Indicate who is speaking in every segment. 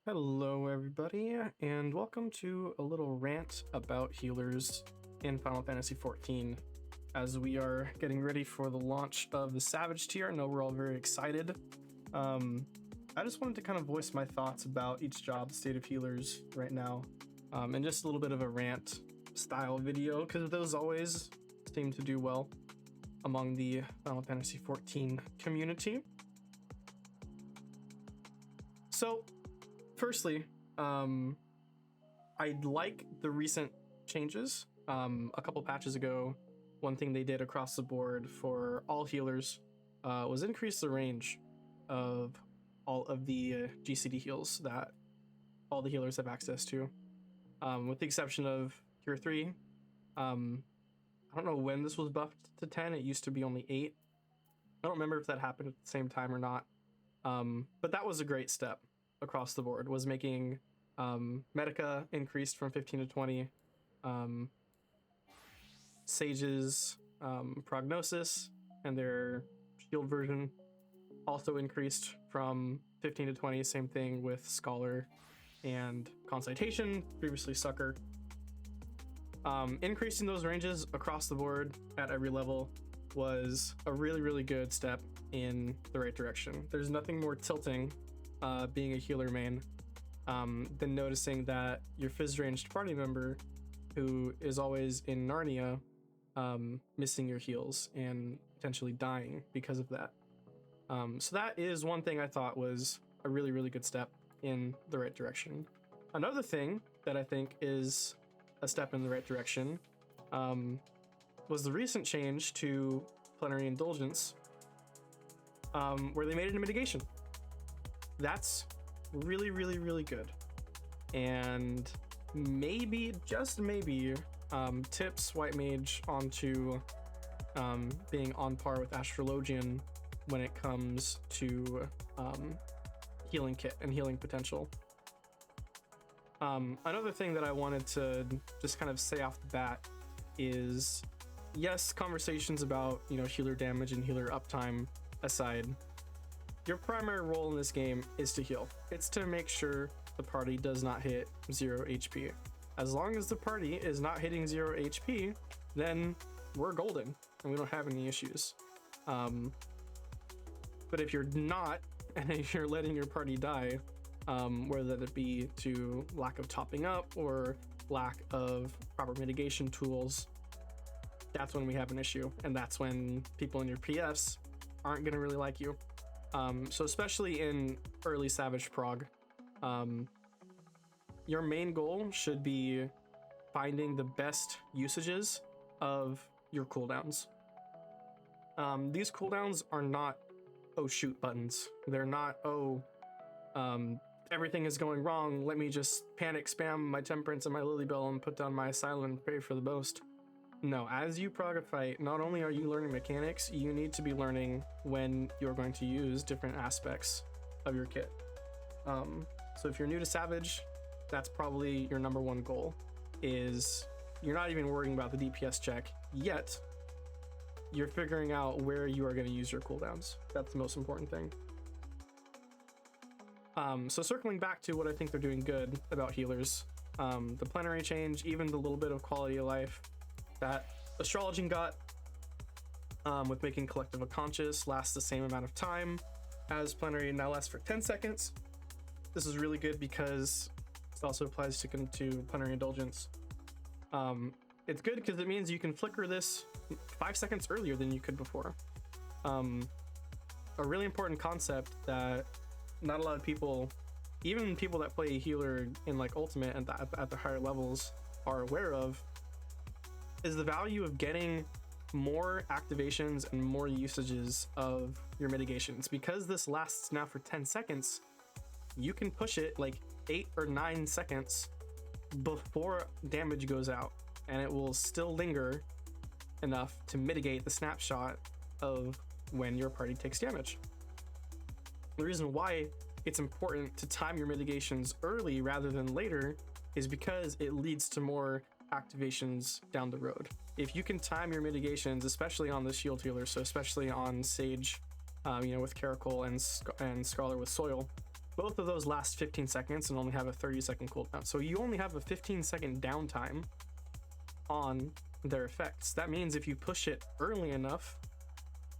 Speaker 1: Hello everybody, and welcome to a little rant about healers in Final Fantasy XIV. As we are getting ready for the launch of the Savage tier, I know we're all very excited. I just wanted to kind of voice my thoughts about each job, state of healers right now, and just a little bit of a rant style video, because those always seem to do well among the Final Fantasy XIV community. So, firstly, I like the recent changes. A couple patches ago, one thing they did across the board for all healers was increase the range of all of the GCD heals that all the healers have access to, with the exception of Tier 3. I don't know when this was buffed to 10. It used to be only 8. I don't remember if that happened at the same time or not, but that was a great step across the board, was making Medica increased from 15 to 20, Sage's Prognosis and their shield version also increased from 15 to 20, same thing with Scholar and Consultation, previously Succor. Increasing those ranges across the board at every level was a really good step in the right direction. There's nothing more tilting being a healer main than noticing that your phys ranged party member who is always in Narnia missing your heals and potentially dying because of that. So that is one thing I thought was a really good step in the right direction. Another thing that I think is a step in the right direction was the recent change to Plenary Indulgence, where they made it a mitigation. That's really good, and maybe, just maybe, tips White Mage onto being on par with Astrologian when it comes to healing kit and healing potential. Another thing that I wanted to just kind of say off the bat is, yes, conversations about, healer damage and healer uptime aside, your primary role in this game is to heal. It's to make sure the party does not hit 0 HP. As long as the party is not hitting 0 HP, then we're golden and we don't have any issues. But if you're not, and if you're letting your party die, whether that be to lack of topping up or lack of proper mitigation tools, that's when we have an issue, and that's when people in your PFs aren't going to really like you. So especially in early Savage prog, your main goal should be finding the best usages of your cooldowns. These cooldowns are not oh shoot buttons. They're not everything is going wrong, let me just panic spam my Temperance and my Lilybell and put down my Asylum and pray for the most. No, as you prog a fight, not only are you learning mechanics, you need to be learning when you're going to use different aspects of your kit. So if you're new to Savage, that's probably your number one goal, is you're not even worrying about the DPS check yet. You're figuring out where you are going to use your cooldowns. That's the most important thing. So circling back to what I think they're doing good about healers, the plenary change, even the little bit of quality of life that Astrologian got, with making Collective Unconscious last the same amount of time as plenary, now lasts for 10 seconds. This is really good because it also applies to plenary indulgence. It's good because it means you can flicker this 5 seconds earlier than you could before. A really important concept that not a lot of people, even people that play healer in like Ultimate and at the higher levels, are aware of, is the value of getting more activations and more usages of your mitigations. Because this lasts now for 10 seconds, you can push it like 8 or 9 seconds before damage goes out, and it will still linger enough to mitigate the snapshot of when your party takes damage. The reason why it's important to time your mitigations early rather than later is because it leads to more activations down the road. If you can time your mitigations, especially on the shield healer, so especially on Sage, with Caracol and Scholar with Soil, both of those last 15 seconds and only have a 30-second cooldown. So you only have a 15-second downtime on their effects. That means if you push it early enough,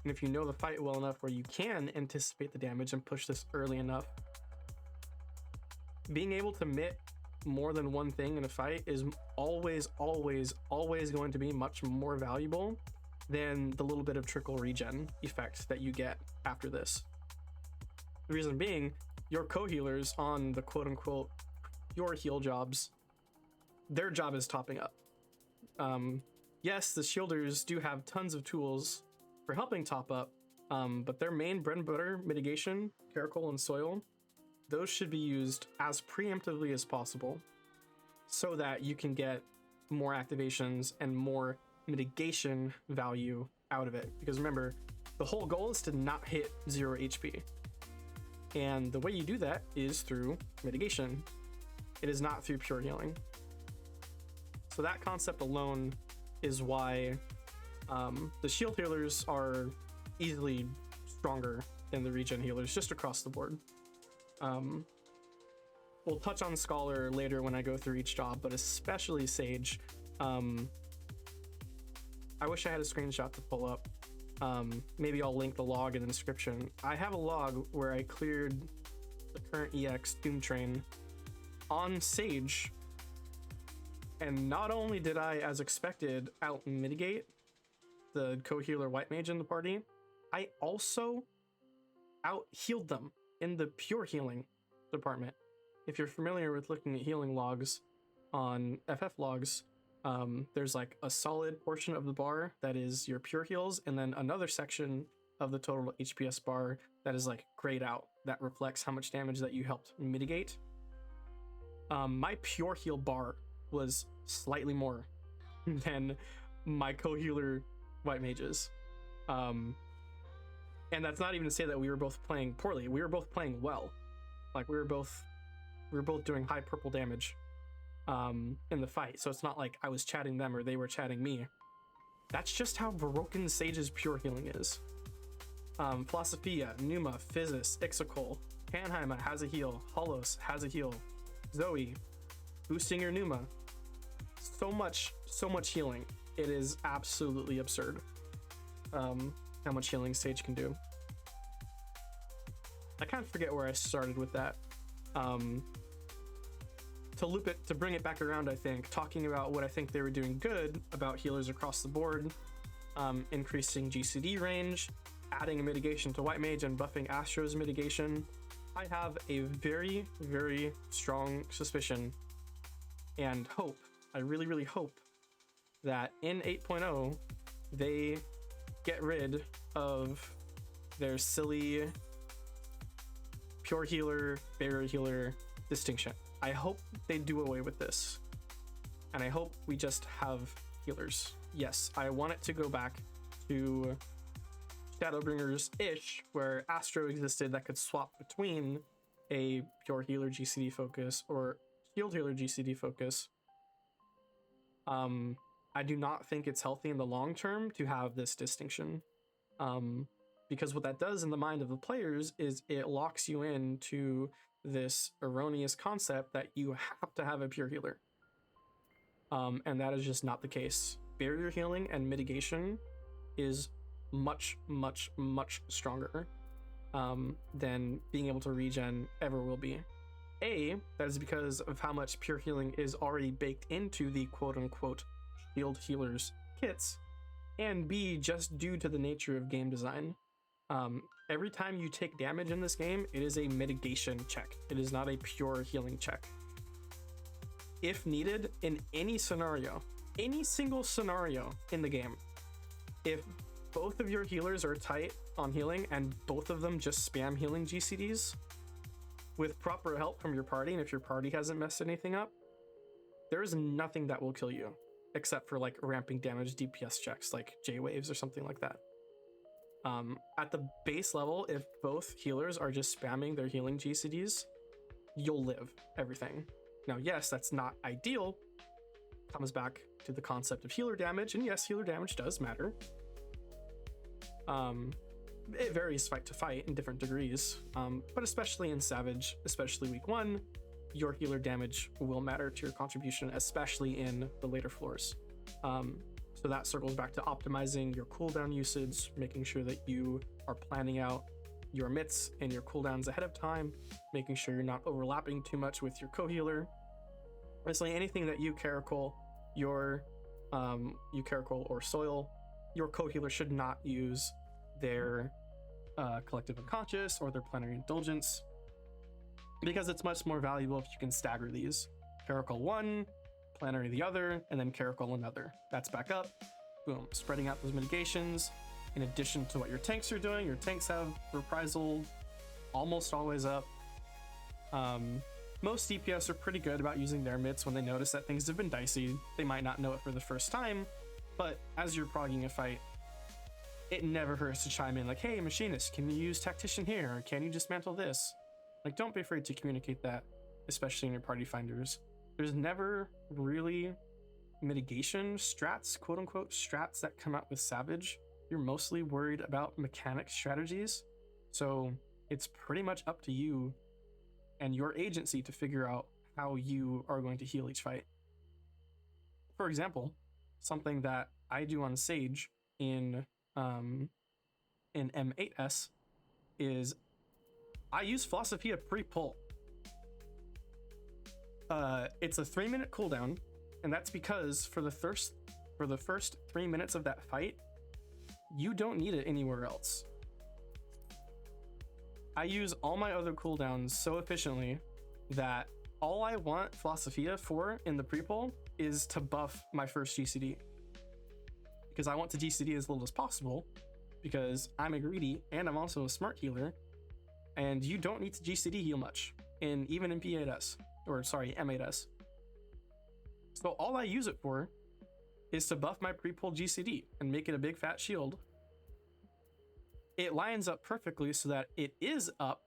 Speaker 1: and if you know the fight well enough where you can anticipate the damage and push this early enough, being able to mitt more than one thing in a fight is always going to be much more valuable than the little bit of trickle regen effect that you get after this. The reason being, your co-healers on the quote-unquote pure heal jobs, their job is topping up. Yes, the shielders do have tons of tools for helping top up, but their main bread and butter mitigation, charcoal and soil, those should be used as preemptively as possible so that you can get more activations and more mitigation value out of it. Because remember, the whole goal is to not hit 0 HP. And the way you do that is through mitigation. It is not through pure healing. So that concept alone is why the shield healers are easily stronger than the regen healers just across the board. We'll touch on Scholar later when I go through each job, but especially Sage. I wish I had a screenshot to pull up. Maybe I'll link the log in the description. I have a log where I cleared the current EX doomtrain on Sage, and not only did I, as expected, out mitigate the co-healer white mage in the party, I also out healed them in the pure healing department. If you're familiar with looking at healing logs on FF logs, there's like a solid portion of the bar that is your pure heals, and then another section of the total HPS bar that is like grayed out, that reflects how much damage that you helped mitigate. My pure heal bar was slightly more than my co-healer white mages. And that's not even to say that we were both playing poorly. We were both playing well. Like we were both doing high purple damage in the fight. So it's not like I was chatting them or they were chatting me. That's just how broken Sage's pure healing is. Philosophia, Numa, Physis, Ixochol, Panheima has a heal, Holos has a heal, Zoe, boosting your Numa. So much healing. It is absolutely absurd how much healing Sage can do. I kind of forget where I started with that. To bring it back around, I think, talking about what I think they were doing good about healers across the board, increasing GCD range, adding a mitigation to White Mage, and buffing Astro's mitigation. I have a very, very strong suspicion and hope, I really, really hope, that in 8.0, they get rid of their silly pure healer, barrier healer distinction. I hope they do away with this, and I hope we just have healers. Yes, I want it to go back to Shadowbringers-ish, where Astro existed that could swap between a pure healer GCD focus or shield healer GCD focus. I do not think it's healthy in the long term to have this distinction, because what that does in the mind of the players is it locks you into this erroneous concept that you have to have a pure healer, and that is just not the case. Barrier healing and mitigation is much stronger than being able to regen ever will be. That is because of how much pure healing is already baked into the quote-unquote shield healers kits, and B, just due to the nature of game design. Every time you take damage in this game, it is a mitigation check. It is not a pure healing check. If needed, in any scenario, any single scenario in the game, if both of your healers are tight on healing and both of them just spam healing GCDs with proper help from your party, and if your party hasn't messed anything up, there is nothing that will kill you except for like ramping damage DPS checks like J-Waves or something like that. At the base level, if both healers are just spamming their healing GCDs, you'll live everything. Now, yes, that's not ideal. Comes back to the concept of healer damage, and yes, healer damage does matter. it varies fight to fight in different degrees, but especially in Savage, especially week 1, your healer damage will matter to your contribution, especially in the later floors. So that circles back to optimizing your cooldown usage, making sure that you are planning out your mits and your cooldowns ahead of time, making sure you're not overlapping too much with your co-healer. Basically anything that you Caracol, you Caracol or Soil, your co-healer should not use their collective unconscious or their plenary indulgence, because it's much more valuable if you can stagger these. Caracol 1, plenary the other, and then Caracol another. That's back up. Boom. Spreading out those mitigations. In addition to what your tanks are doing, your tanks have reprisal almost always up. Most DPS are pretty good about using their mitts when they notice that things have been dicey. They might not know it for the first time, but as you're progging a fight, it never hurts to chime in like, hey, machinist, can you use tactician here? Or can you dismantle this? Like, don't be afraid to communicate that, especially in your party finders. There's never really mitigation strats, quote unquote, strats that come out with Savage. You're mostly worried about mechanic strategies. So it's pretty much up to you and your agency to figure out how you are going to heal each fight. For example, something that I do on Sage in M8S is I use Philosophia pre-pull. It's a 3-minute cooldown, and that's because for the first 3 minutes of that fight, you don't need it anywhere else. I use all my other cooldowns so efficiently that all I want Philosophia for in the pre-pull is to buff my first GCD. Because I want to GCD as little as possible, because I'm a greedy and I'm also a smart healer, and you don't need to GCD heal much, even in P8S, or sorry, M8S. So all I use it for is to buff my pre-pull GCD and make it a big fat shield. It lines up perfectly so that it is up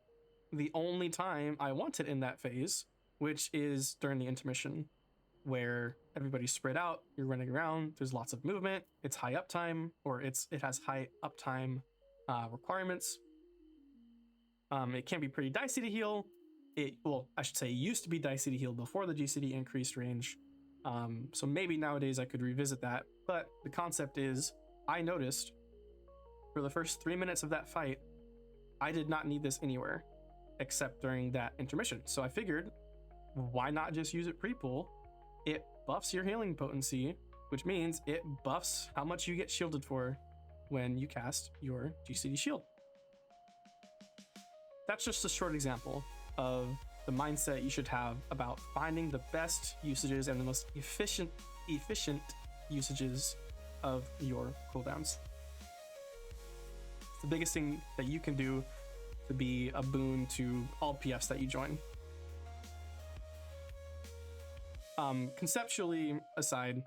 Speaker 1: the only time I want it in that phase, which is during the intermission, where everybody's spread out, you're running around, there's lots of movement, it's high uptime, or it has high uptime requirements. It can be pretty dicey to heal. It used to be dicey to heal before the GCD increased range. So maybe nowadays I could revisit that, but the concept is, I noticed for the first 3 minutes of that fight, I did not need this anywhere except during that intermission. So I figured, why not just use it pre-pull? It buffs your healing potency, which means it buffs how much you get shielded for when you cast your GCD shield. That's just a short example of the mindset you should have about finding the best usages and the most efficient usages of your cooldowns. It's the biggest thing that you can do to be a boon to all PFs that you join. Conceptually aside,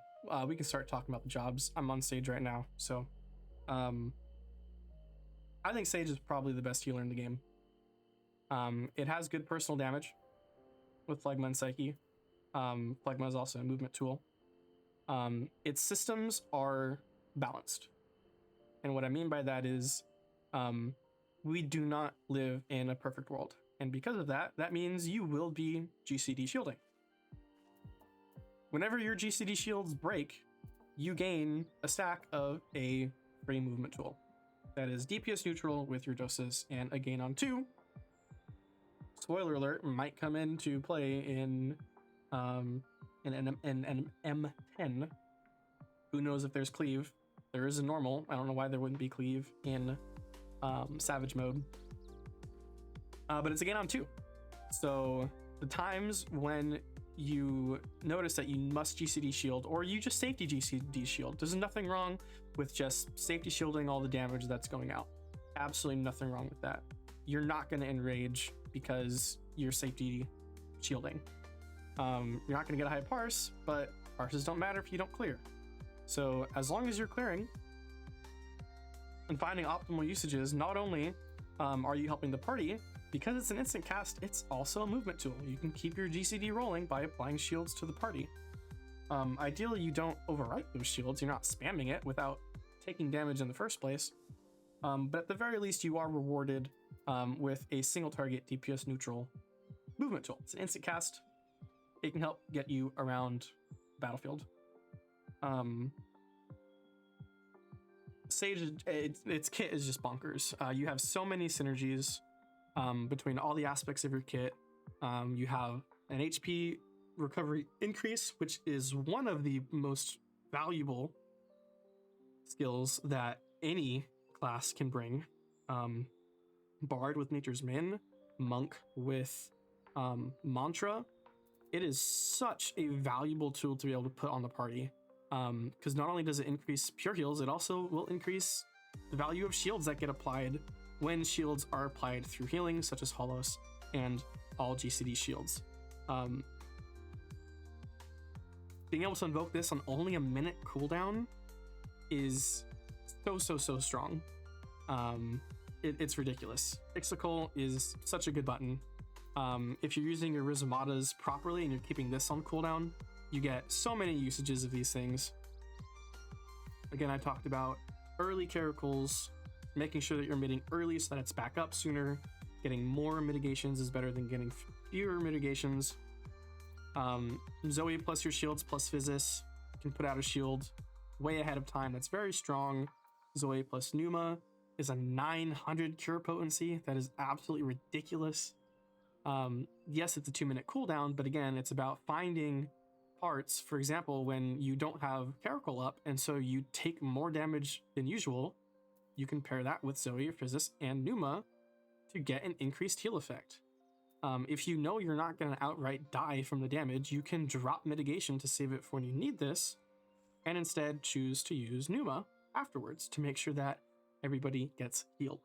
Speaker 1: we can start talking about the jobs. I'm on Sage right now, so I think Sage is probably the best healer in the game. It has good personal damage with Phlegma and Psyche. Phlegma is also a movement tool. Its systems are balanced. And what I mean by that is we do not live in a perfect world. And because of that, that means you will be GCD shielding. Whenever your GCD shields break, you gain a stack of a free movement tool that is DPS neutral with your doses and a gain on 2. Spoiler alert, might come into play in an M10. Who knows if there's cleave? There is a normal. I don't know why there wouldn't be cleave in Savage mode. But it's a gain on 2. So the times when you notice that you must GCD shield, or you just safety GCD shield, there's nothing wrong with just safety shielding all the damage that's going out. Absolutely nothing wrong with that. You're not going to enrage because you're safety shielding. You're not going to get a high parse, but parses don't matter if you don't clear. So as long as you're clearing and finding optimal usages, not only are you helping the party, because it's an instant cast, it's also a movement tool. You can keep your GCD rolling by applying shields to the party. Ideally, you don't overwrite those shields. You're not spamming it without taking damage in the first place. But at the very least, you are rewarded with a single target DPS neutral movement tool. It's an instant cast. It can help get you around the battlefield. Sage, its kit is just bonkers. You have so many synergies between all the aspects of your kit. You have an HP recovery increase, which is one of the most valuable skills that any class can bring. Bard with Nature's Min, Monk with Mantra. It is such a valuable tool to be able to put on the party, because not only does it increase pure heals, it also will increase the value of shields that get applied when shields are applied through healing, such as Holos and all GCD shields. Being able to invoke this on only a minute cooldown is so strong. It's ridiculous. Ixocle is such a good button. If you're using your Rizamadas properly and you're keeping this on cooldown, you get so many usages of these things. Again, I talked about early caracals, making sure that you're emitting early so that it's back up sooner. Getting more mitigations is better than getting fewer mitigations. Zoe plus your shields plus Physis can put out a shield way ahead of time. That's very strong. Zoe plus Numa is a 900 cure potency. That is absolutely ridiculous. Yes, it's a 2-minute cooldown, but again, it's about finding parts. For example, when you don't have Caracal up, and so you take more damage than usual, you can pair that with Zoe or Physis and Numa to get an increased heal effect. If you know you're not going to outright die from the damage, you can drop mitigation to save it for when you need this, and instead choose to use Numa afterwards to make sure that everybody gets healed.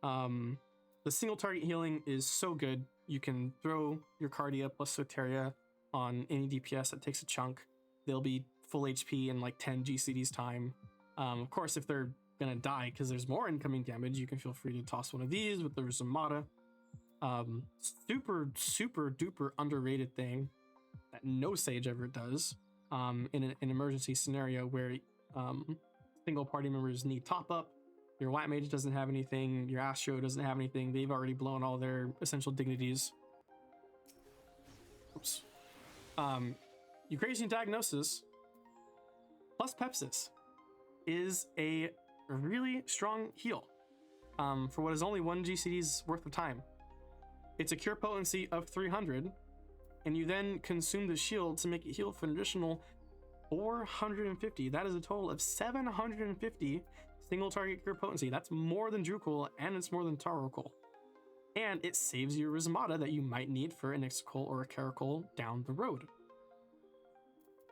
Speaker 1: The single target healing is so good. You can throw your Cardia plus Soteria on any DPS that takes a chunk. They'll be full HP in like 10 GCD's time. Of course, if they're gonna die because there's more incoming damage, you can feel free to toss one of these with the Rizamata. Super duper underrated thing that no Sage ever does in an emergency scenario where single party members need top up. Your White Mage doesn't have anything, your Astro doesn't have anything, they've already blown all their essential dignities. Oops. Eucrasian Diagnosis plus Pepsis is a really strong heal for what is only 1 GCD's worth of time. It's a cure potency of 300, and you then consume the shield to make it heal for an additional 450. That is a total of 750 single target cure potency. That's more than Drukul, and it's more than Tarokul. And it saves you a Rizamata that you might need for an Ixocle or a Caracal down the road.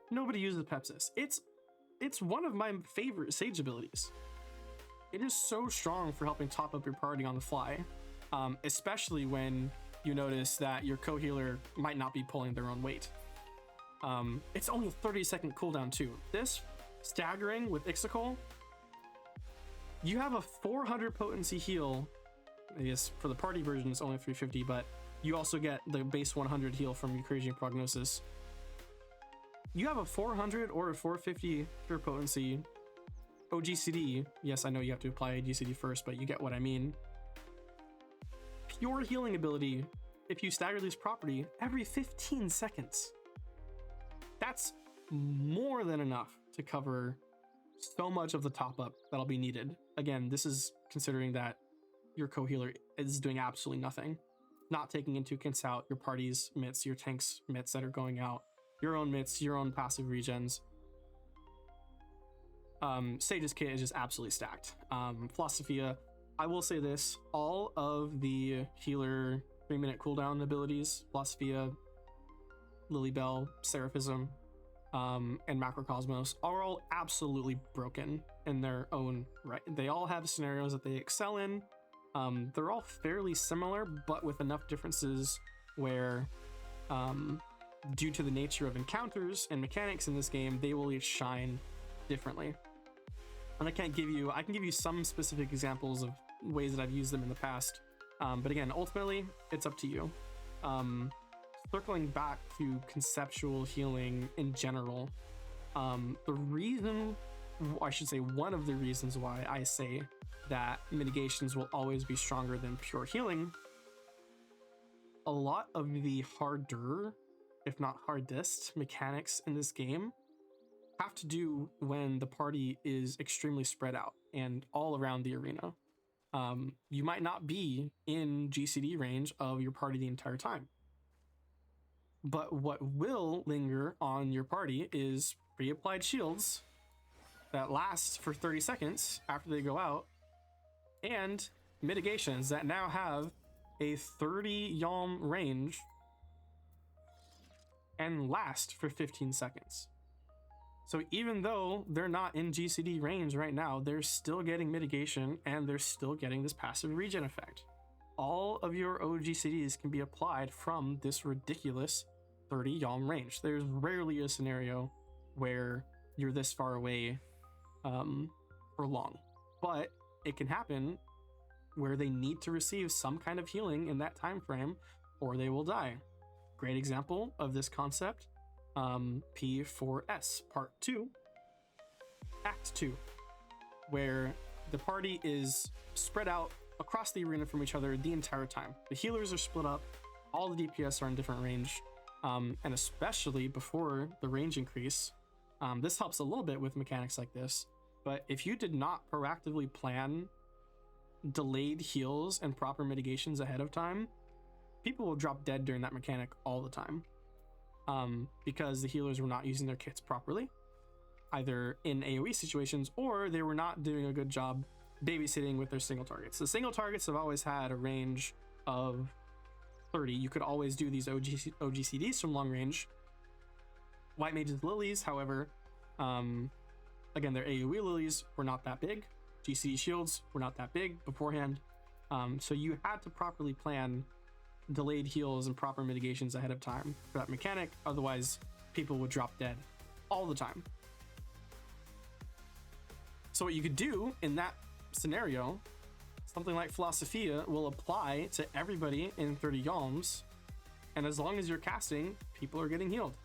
Speaker 1: Nobody uses Pepsis. It's one of my favorite Sage abilities. It is so strong for helping top up your party on the fly, especially when you notice that your co-healer might not be pulling their own weight. It's only a 30-second cooldown too. This staggering with Ixocle, you have a 400 potency heal. I guess for the party version it's only 350, but you also get the base 100 heal from Eucrasian Prognosis. You have a 400 or a 450 cure potency OGCD. Yes, I know you have to apply GCD first, but you get what I mean. Pure healing ability if you stagger this property every 15 seconds. That's more than enough to cover so much of the top up that'll be needed. Again, this is considering that your co-healer is doing absolutely nothing, not taking into account your party's mitts, your tank's mitts that are going out, your own mitts, your own passive regens. Sage's kit is just absolutely stacked. Philosophia, I will say this, all of the healer 3-minute cooldown abilities, Philosophia, Lilybell, Seraphism, and Macrocosmos are all absolutely broken in their own right. They all have scenarios that they excel in. They're all fairly similar, but with enough differences where, due to the nature of encounters and mechanics in this game, they will each shine differently. And I can give you some specific examples of ways that I've used them in the past. But again, ultimately, it's up to you. Circling back to conceptual healing in general, the reason I should say one of the reasons why I say that mitigations will always be stronger than pure healing. A lot of the harder, if not hardest, mechanics in this game have to do when the party is extremely spread out and all around the arena. You might not be in GCD range of your party the entire time. But what will linger on your party is pre-applied shields that last for 30 seconds after they go out, and mitigations that now have a 30 yalm range and last for 15 seconds. So even though they're not in GCD range right now, they're still getting mitigation and they're still getting this passive regen effect. All of your OGCDs can be applied from this ridiculous 30 yalm range. There's rarely a scenario where you're this far away for long, but it can happen where they need to receive some kind of healing in that time frame or they will die. Great example of this concept, P4S Part 2, Act 2, where the party is spread out across the arena from each other the entire time. The healers are split up, all the DPS are in different range, and especially before the range increase. This helps a little bit with mechanics like this, but if you did not proactively plan delayed heals and proper mitigations ahead of time, people will drop dead during that mechanic all the time, because the healers were not using their kits properly, either in AoE situations or they were not doing a good job babysitting with their single targets. The single targets have always had a range of 30. You could always do these OGCDs from long range. White Mage's Lilies, however, again, their AoE Lilies were not that big. GCD shields were not that big beforehand. So you had to properly plan delayed heals and proper mitigations ahead of time for that mechanic. Otherwise, people would drop dead all the time. So what you could do in that scenario, something like Philosophia will apply to everybody in 30 yalms, and as long as you're casting, people are getting healed.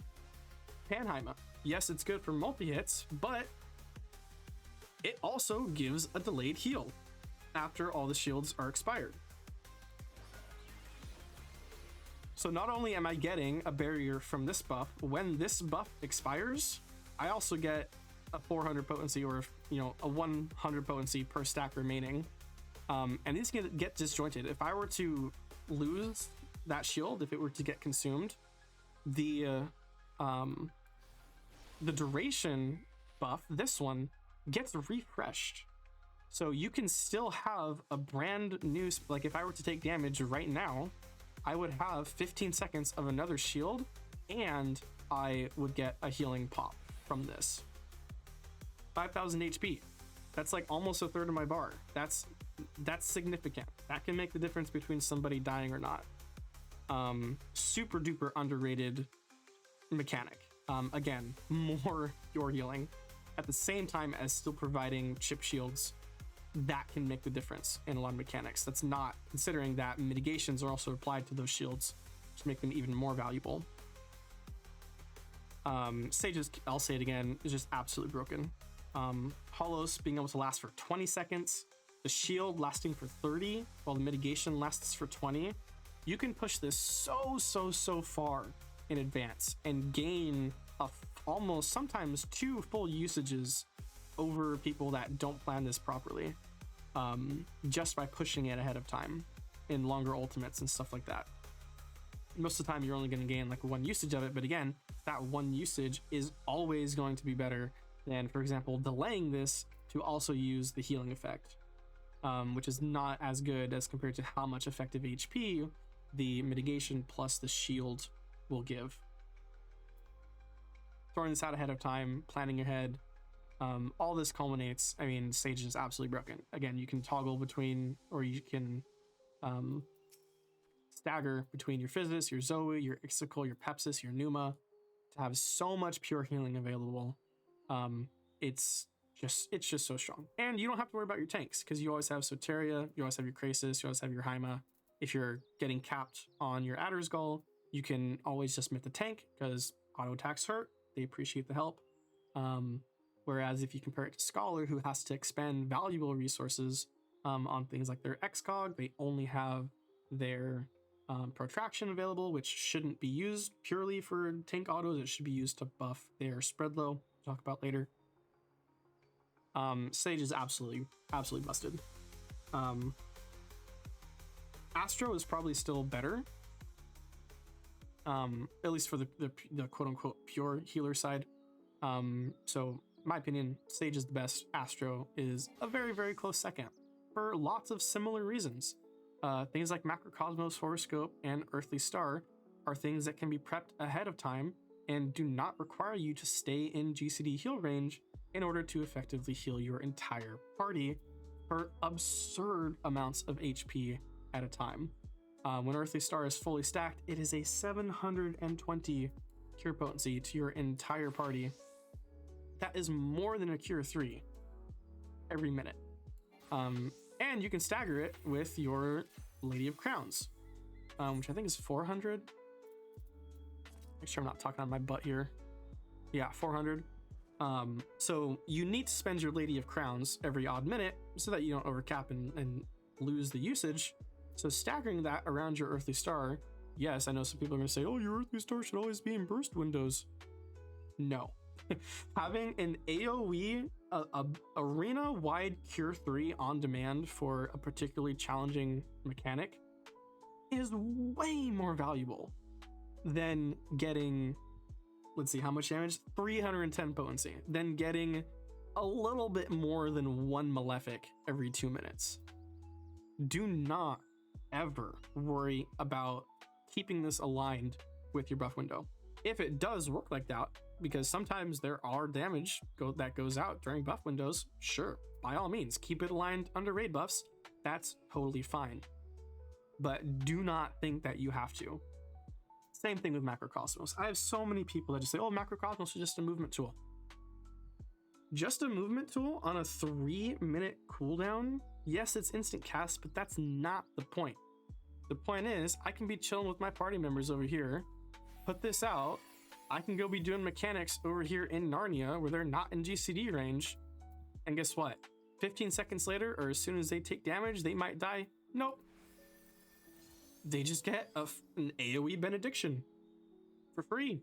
Speaker 1: Panheima, yes, it's good for multi-hits, but it also gives a delayed heal after all the shields are expired. So not only am I getting a barrier from this buff, when this buff expires, I also get a 400 potency, or a 100 potency per stack remaining. And these can get disjointed. If I were to lose that shield, if it were to get consumed, the duration buff, this one, gets refreshed. So you can still have a brand new, like if I were to take damage right now, I would have 15 seconds of another shield and I would get a healing pop from this. 5,000 HP. That's like almost a third of my bar. That's significant. That can make the difference between somebody dying or not. Super duper underrated mechanic. Again, more pure healing at the same time as still providing chip shields. That can make the difference in a lot of mechanics. That's not considering that mitigations are also applied to those shields, which make them even more valuable. Sage's, I'll say it again, is just absolutely broken. Holos being able to last for 20 seconds, the shield lasting for 30, while the mitigation lasts for 20. You can push this so far in advance and gain almost sometimes 2 full usages over people that don't plan this properly, just by pushing it ahead of time in longer ultimates and stuff like that. Most of the time you're only going to gain like 1 usage of it, but again, that 1 usage is always going to be better than, for example, delaying this to also use the healing effect, which is not as good as compared to how much effective HP the mitigation plus the shield will give. Throwing this out ahead of time, planning ahead, all this culminates. I mean, Sage is absolutely broken. Again, you can toggle between, or you can stagger between your Physis, your Zoe, your Ixocle, your Pepsis, your Numa, to have so much pure healing available. It's just so strong. And you don't have to worry about your tanks, because you always have Soteria, you always have your Krasis, you always have your Haima. If you're getting capped on your Adderskull, you can always just smith the tank, because auto attacks hurt. They appreciate the help. Whereas if you compare it to Scholar, who has to expend valuable resources on things like their XCOG, they only have their protraction available, which shouldn't be used purely for tank autos. It should be used to buff their spread low. We'll talk about later. Sage is absolutely busted. Astro is probably still better, at least for the quote unquote pure healer side. So in my opinion, Sage is the best. Astro is a very, very close second for lots of similar reasons. Things like Macrocosmos, Horoscope, and Earthly Star are things that can be prepped ahead of time and do not require you to stay in GCD heal range in order to effectively heal your entire party for absurd amounts of HP at a time. When Earthly Star is fully stacked, it is a 720 cure potency to your entire party. That is more than a cure 3 every minute. And you can stagger it with your Lady of Crowns, which I think is 400. Make sure I'm not talking on my butt here. Yeah, 400. So you need to spend your Lady of Crowns every odd minute so that you don't overcap and lose the usage. So staggering that around your Earthly Star, yes, I know some people are going to say, oh, your Earthly Star should always be in burst windows. No. Having an AoE, arena-wide cure 3 on demand for a particularly challenging mechanic is way more valuable than getting, let's see, how much damage? 310 potency. Than getting a little bit more than one Malefic every 2 minutes. Do not ever worry about keeping this aligned with your buff window. If it does work like that, because sometimes there are damage that goes out during buff windows, sure, by all means, keep it aligned under raid buffs. That's totally fine. But do not think that you have to. Same thing with Macrocosmos. I have so many people that just say, oh, Macrocosmos is just a movement tool. Just a movement tool on a 3-minute cooldown? Yes, it's instant cast, but that's not the point. The point is, I can be chilling with my party members over here, put this out, I can go be doing mechanics over here in Narnia where they're not in GCD range, and guess what? 15 seconds later, or as soon as they take damage, they might die. Nope. They just get an AoE benediction for free.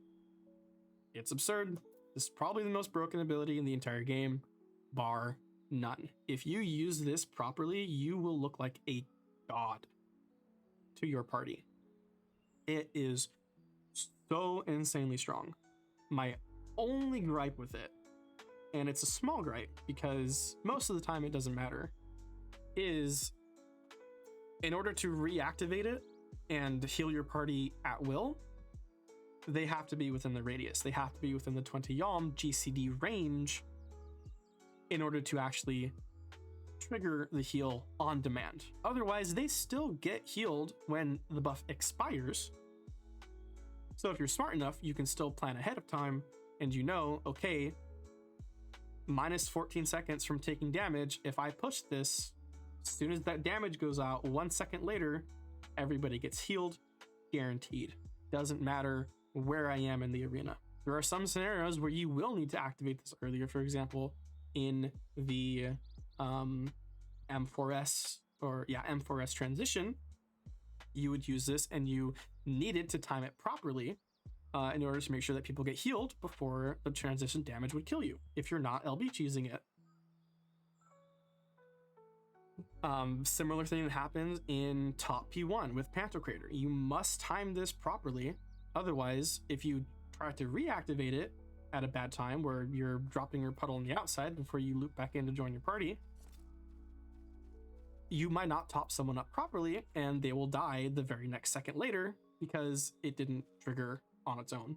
Speaker 1: It's absurd. This is probably the most broken ability in the entire game, bar none. If you use this properly, you will look like a god to your party. It is so insanely strong. My only gripe with it, and it's a small gripe because most of the time it doesn't matter, is in order to reactivate it and heal your party at will, they have to be within the radius. They have to be within the 20 Yalm GCD range in order to actually trigger the heal on demand. Otherwise, they still get healed when the buff expires. So if you're smart enough, you can still plan ahead of time and you know, okay, minus 14 seconds from taking damage. If I push this, as soon as that damage goes out, 1 second later, everybody gets healed, guaranteed. Doesn't matter where I am in the arena. There are some scenarios where you will need to activate this earlier. For example, in the M4S transition, you would use this and you needed to time it properly in order to make sure that people get healed before the transition damage would kill you if you're not LB cheesing it. Similar thing that happens in top P1 with Pantocrator. You must time this properly. Otherwise, if you try to reactivate it at a bad time where you're dropping your puddle on the outside before you loop back in to join your party, you might not top someone up properly and they will die the very next second later because it didn't trigger on its own.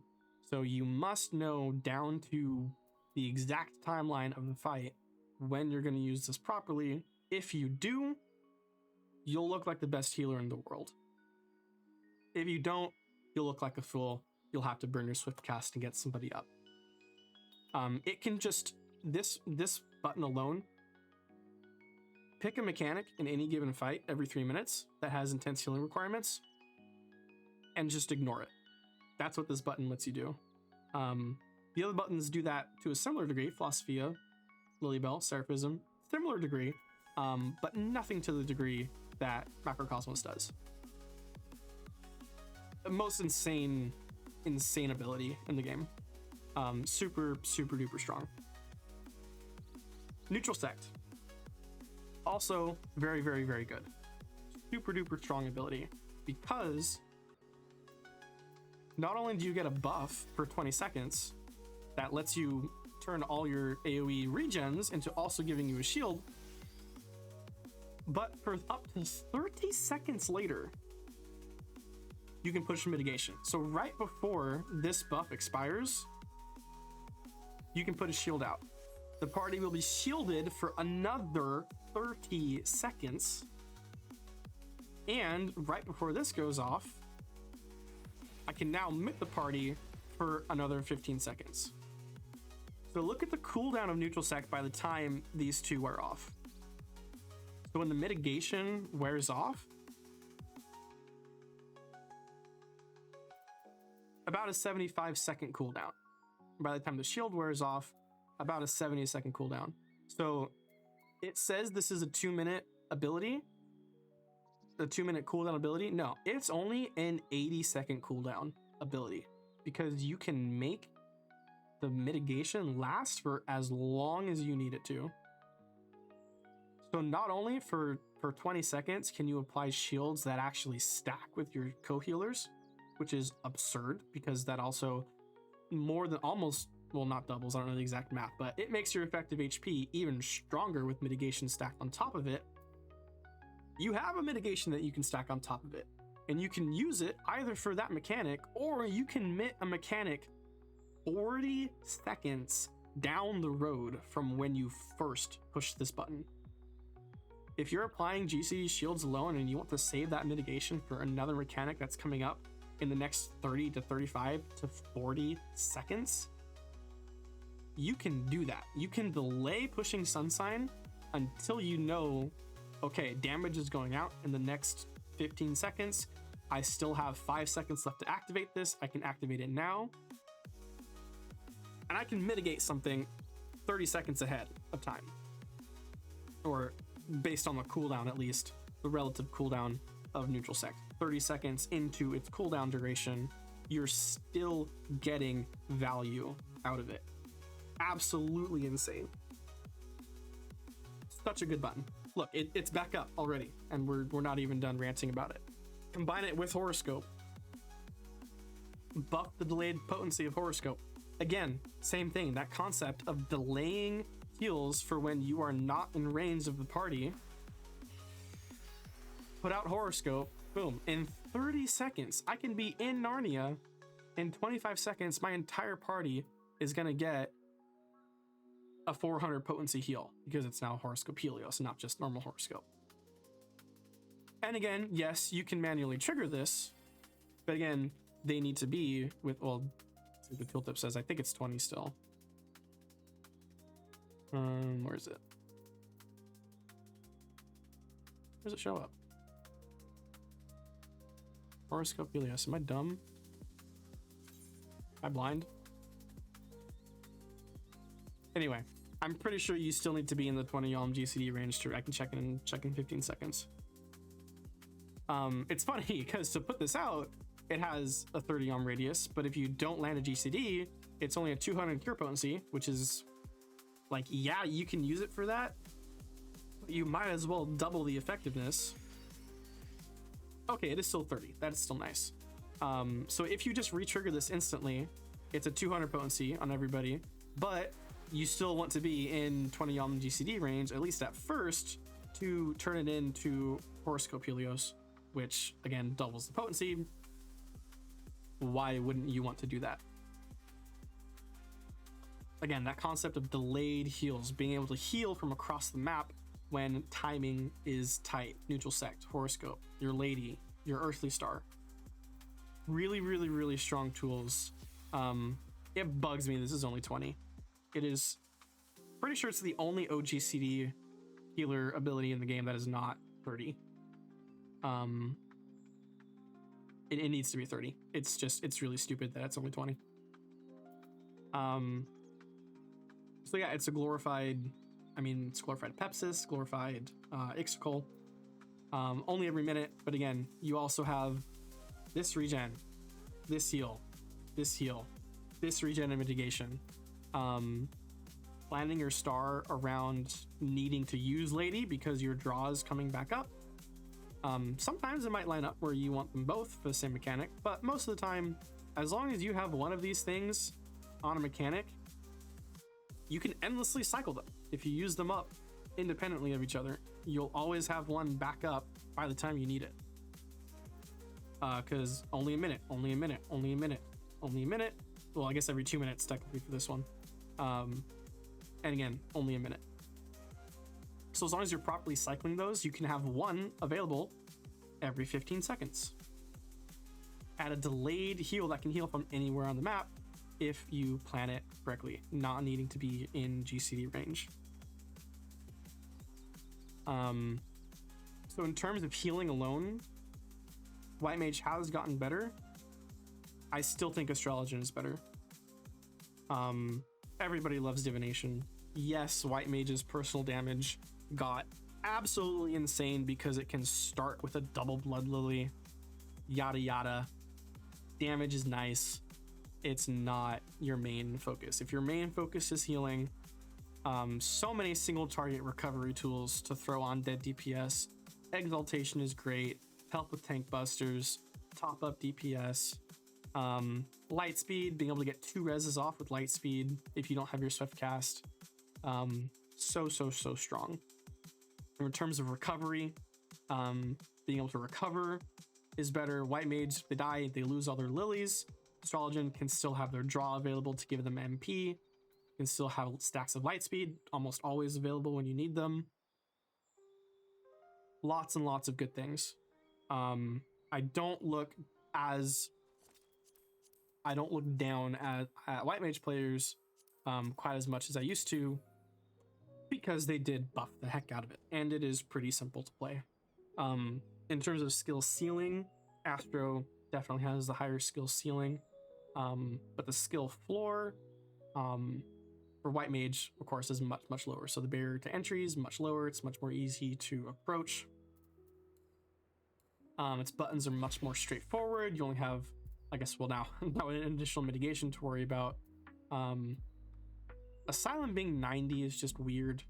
Speaker 1: So you must know down to the exact timeline of the fight when you're going to use this properly. If you do, you'll look like the best healer in the world. If you don't, you'll look like a fool. You'll have to burn your swift cast and get somebody up. It can just, this button alone, pick a mechanic in any given fight every 3 minutes that has intense healing requirements and just ignore it. That's what this button lets you do. The other buttons do that to a similar degree. Philosophia, Lilybell, Seraphism, similar degree, but nothing to the degree that Macrocosmos does. The most insane ability in the game. Super duper strong. Neutral Sect. Also very good. Super duper strong ability, because not only do you get a buff for 20 seconds that lets you turn all your AoE regens into also giving you a shield, but for up to 30 seconds later, you can push mitigation. So right before this buff expires, you can put a shield out. The party will be shielded for another 30 seconds. And right before this goes off, I can now mit the party for another 15 seconds. So look at the cooldown of Neutral Sect by the time these two wear off. So when the mitigation wears off, about a 75-second cooldown. By the time the shield wears off, about a 70-second cooldown. So it says this is a 2-minute ability, a 2-minute cooldown ability. No, it's only an 80-second cooldown ability, because you can make the mitigation last for as long as you need it to. So not only for 20 seconds can you apply shields that actually stack with your co-healers, which is absurd, because that also more than almost, well, not doubles, I don't know the exact math, but it makes your effective HP even stronger with mitigation stacked on top of it. You have a mitigation that you can stack on top of it, and you can use it either for that mechanic, or you can mit a mechanic 40 seconds down the road from when you first push this button. If you're applying GCD shields alone and you want to save that mitigation for another mechanic that's coming up in the next 30 to 35 to 40 seconds, you can do that. You can delay pushing Sunsign until you know, okay, damage is going out in the next 15 seconds. I still have 5 seconds left to activate this. I can activate it now. And I can mitigate something 30 seconds ahead of time. Or based on the cooldown, at least, the relative cooldown of Neutral Sect. 30 seconds into its cooldown duration, you're still getting value out of it. Absolutely insane. Such a good button. Look, it's back up already, and we're not even done ranting about it. Combine it with Horoscope. Buff the delayed potency of Horoscope. Again, same thing, that concept of delaying heals for when you are not in range of the party. Put out Horoscope, boom, in 30 seconds, I can be in Narnia. In 25 seconds, my entire party is gonna get a 400 potency heal, because it's now Horoscope Helios, not just normal Horoscope. And again, yes, you can manually trigger this, but again, they need to be with, well, the tooltip says, I think it's 20 still. Where is it? Where does it show up? Horoscope Helios. Am I dumb? Am I blind? Anyway, I'm pretty sure you still need to be in the 20 Yalm GCD range to, I can check in 15 seconds. It's funny because to put this out, it has a 30 Yalm radius, but if you don't land a GCD, it's only a 200 cure potency, which is like, yeah, you can use it for that, but you might as well double the effectiveness. Okay, it is still 30. That's still nice. So if you just re-trigger this instantly, it's a 200 potency on everybody, but you still want to be in 20 Yalm GCD range, at least at first, to turn it into Horoscope Helios, which again doubles the potency. Why wouldn't you want to do that? Again, that concept of delayed heals, being able to heal from across the map when timing is tight. Neutral Sect, Horoscope, your Lady, your Earthly Star. Really strong tools. It bugs me this is only 20. It is pretty sure it's the only OGCD healer ability in the game that is not 30. It needs to be 30. It's really stupid that it's only 20. So yeah, it's a glorified, it's glorified Pepsis, glorified Ixocal, only every minute. But again, you also have this regen, this heal, this regen and mitigation. Planning your star around needing to use Lady because your draw is coming back up. Sometimes it might line up where you want them both for the same mechanic, but most of the time, as long as you have one of these things on a mechanic, you can endlessly cycle them. If you use them up independently of each other, you'll always have one back up by the time you need it. Because only a minute. Well, I guess every 2 minutes technically for this one. And again, only a minute. So as long as you're properly cycling those, you can have one available every 15 seconds. Add a delayed heal that can heal from anywhere on the map if you plan it correctly, not needing to be in GCD range. So in terms of healing alone, White Mage has gotten better. I still think Astrologian is better. Everybody loves Divination. Yes, White Mage's personal damage got absolutely insane because it can start with a double Blood Lily, yada yada. Damage is nice. It's not your main focus. If your main focus is healing, so many single target recovery tools to throw on dead DPS. Exaltation is great. Help with tank busters. Top up DPS. Light speed, being able to get 2 reses off with light speed if you don't have your swift cast. So strong. In terms of recovery, being able to recover is better. White Mage, they die, they lose all their lilies. Astrologian can still have their draw available to give them MP. Can still have stacks of light speed, almost always available when you need them. Lots and lots of good things. I don't look down at White Mage players quite as much as I used to, because they did buff the heck out of it, and it is pretty simple to play. In terms of skill ceiling, Astro definitely has the higher skill ceiling, but the skill floor for White Mage, of course, is much lower. So the barrier to entry is much lower. It's much more easy to approach. Its buttons are much more straightforward. You only have, I guess, well, now an additional mitigation to worry about. Asylum being 90 is just weird.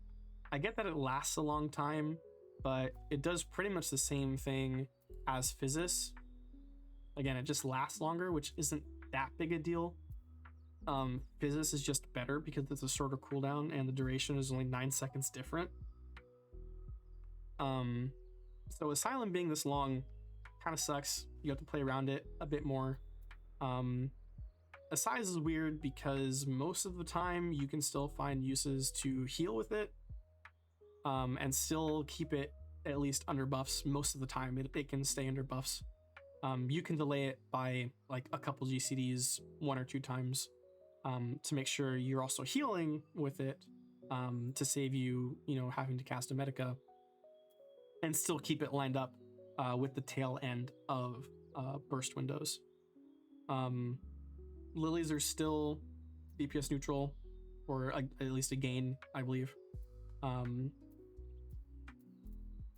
Speaker 1: I get that it lasts a long time, but it does pretty much the same thing as Physis. Again, it just lasts longer, which isn't that big a deal. Physis is just better because it's a shorter cooldown and the duration is only 9 seconds different. So Asylum being this long kind of sucks. You have to play around it a bit more. Asylum is weird because most of the time you can still find uses to heal with it, and still keep it at least under buffs. Most of the time it can stay under buffs. You can delay it by like a couple GCDs 1 or 2 times, to make sure you're also healing with it, to save you, having to cast a Medica, and still keep it lined up with the tail end of burst windows. Lilies are still DPS neutral, or at least a gain, I believe.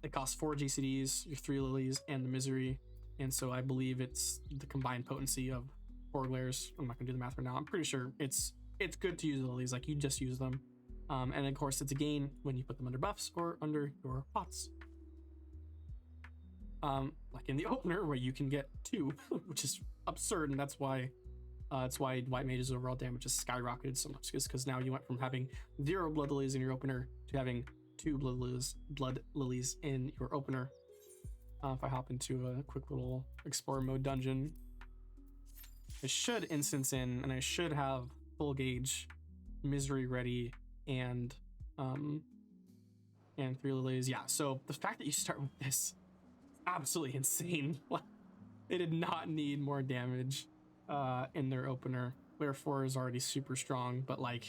Speaker 1: It costs 4 GCDs, your 3 lilies, and the misery, and so I believe it's the combined potency of 4 glares. I'm not gonna do the math right now. I'm pretty sure it's good to use the lilies, like you just use them. And of course it's a gain when you put them under buffs or under your pots. Like in the opener where you can get 2, which is absurd, and that's why White Mage's overall damage has skyrocketed so much, because now you went from having 0 blood lilies in your opener to having 2 blood lilies in your opener. If I hop into a quick little explorer mode dungeon, I should instance in, and I should have full gauge misery ready and 3 lilies. Yeah, so the fact that you start with this is absolutely insane. They did not need more damage in their opener. Layer 4 is already super strong, but like,